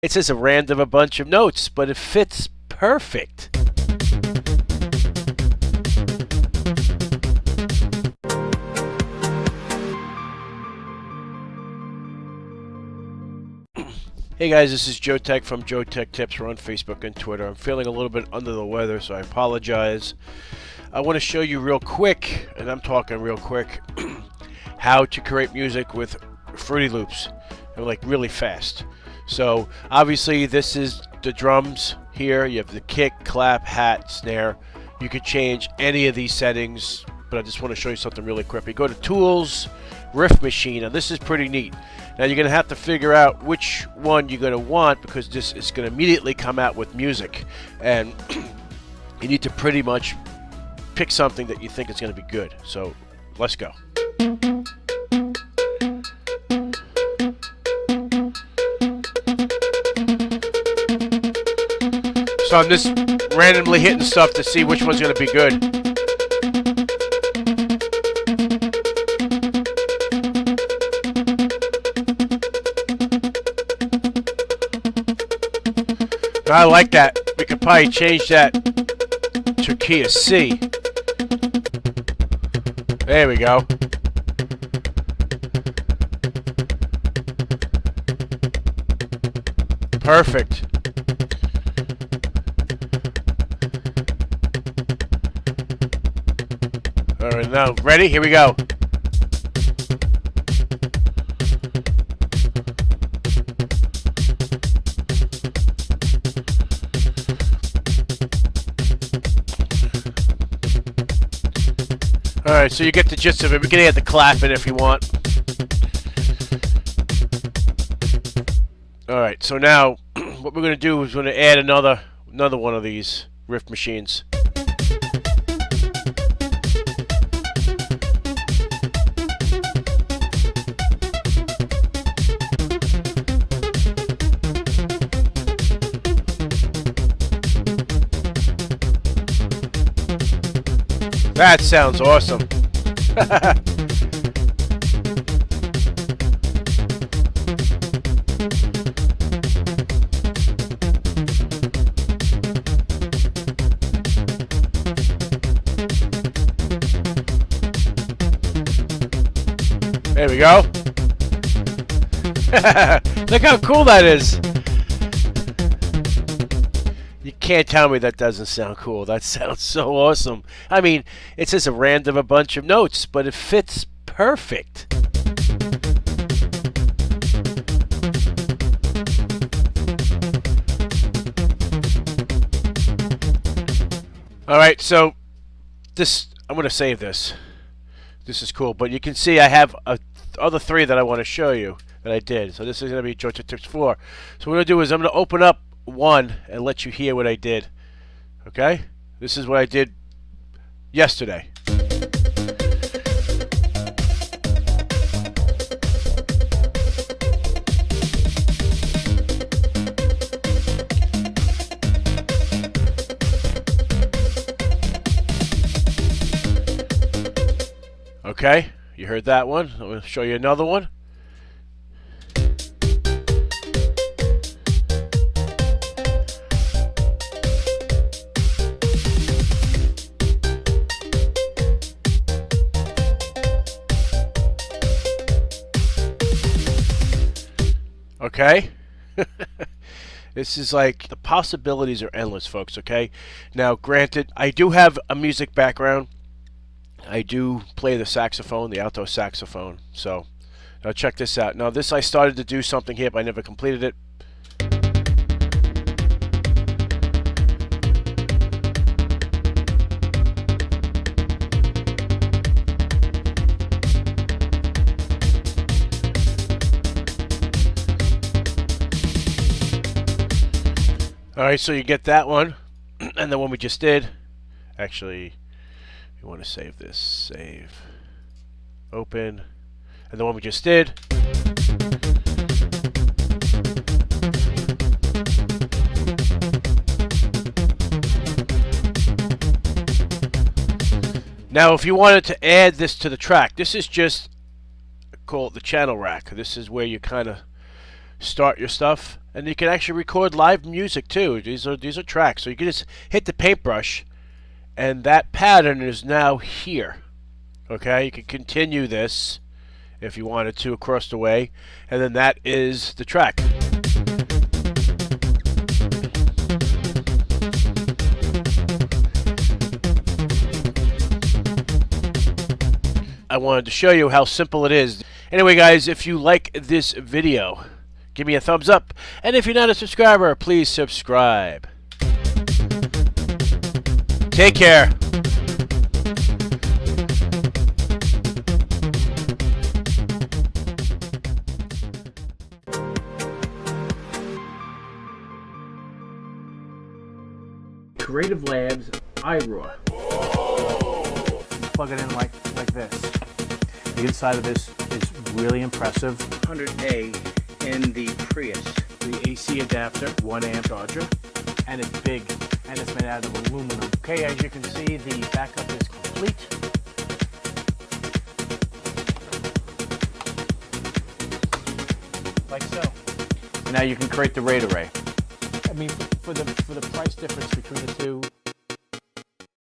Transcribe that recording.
It's just a random a bunch of notes, but it fits perfect. Hey guys, this is Joeteck from JoeteckTips. We're on Facebook and Twitter. I'm feeling a little bit under the weather, so I apologize. I want to show you real quick, and I'm talking real quick, how to create music with Fruity Loops, and like really fast. So obviously this is the drums here. You have the kick, clap, hat, snare. You could change any of these settings, but I just want to show you something really quick. You go to Tools, Riff Machine, and this is pretty neat. Now you're going to have to figure out which one you're going to want, because this is going to immediately come out with music, and you need to pretty much pick something that you think is going to be good. So let's go. So I'm just randomly hitting stuff to see which one's going to be good. I like that. We could probably change that to key of C. There we go. Perfect. All right, now ready? Here we go. Alright, so you get the gist of it. We can add the clap in if you want. Alright, so now what we're going to do is we're going to add another one of these riff machines. That sounds awesome. There we go. Look how cool that is. You can't tell me that doesn't sound cool. That sounds so awesome. I mean, it's just a random a bunch of notes, but it fits perfect. Alright, so this, I'm going to save this. This is cool, but you can see I have other three that I want to show you that I did. So this is going to be JoeteckTips 4. So what I'm going to do is I'm going to open up one and let you hear what I did. Okay? This is what I did yesterday. Okay? You heard that one. I'm going to show you another one. Okay? This is like, the possibilities are endless, folks, okay? Now, granted, I do have a music background. I do play the saxophone, the alto saxophone. So, now check this out. Now, this I started to do something here, but I never completed it. Alright, so you get that one, and the one we just did. Actually, you want to save this. Save. Open. And the one we just did. Now, if you wanted to add this to the track, this is just, call it the channel rack. This is where you kind of start your stuff, and you can actually record live music too. These are tracks, so you can just hit the paintbrush, and that pattern is now here. Okay, you can continue this if you wanted to across the way, and then that is the track. I wanted to show you how simple it is. Anyway, guys, if you like this video, give me a thumbs up. And if you're not a subscriber, please subscribe. Take care. Creative Labs iRaw. Plug it in like this. The inside of this is really impressive. 100A in the Prius. The AC adapter, 1 amp charger, and it's big, and it's made out of aluminum. Okay, as you can see, the backup is complete. Like so. Now you can create the RAID array. I mean, for the price difference between the two,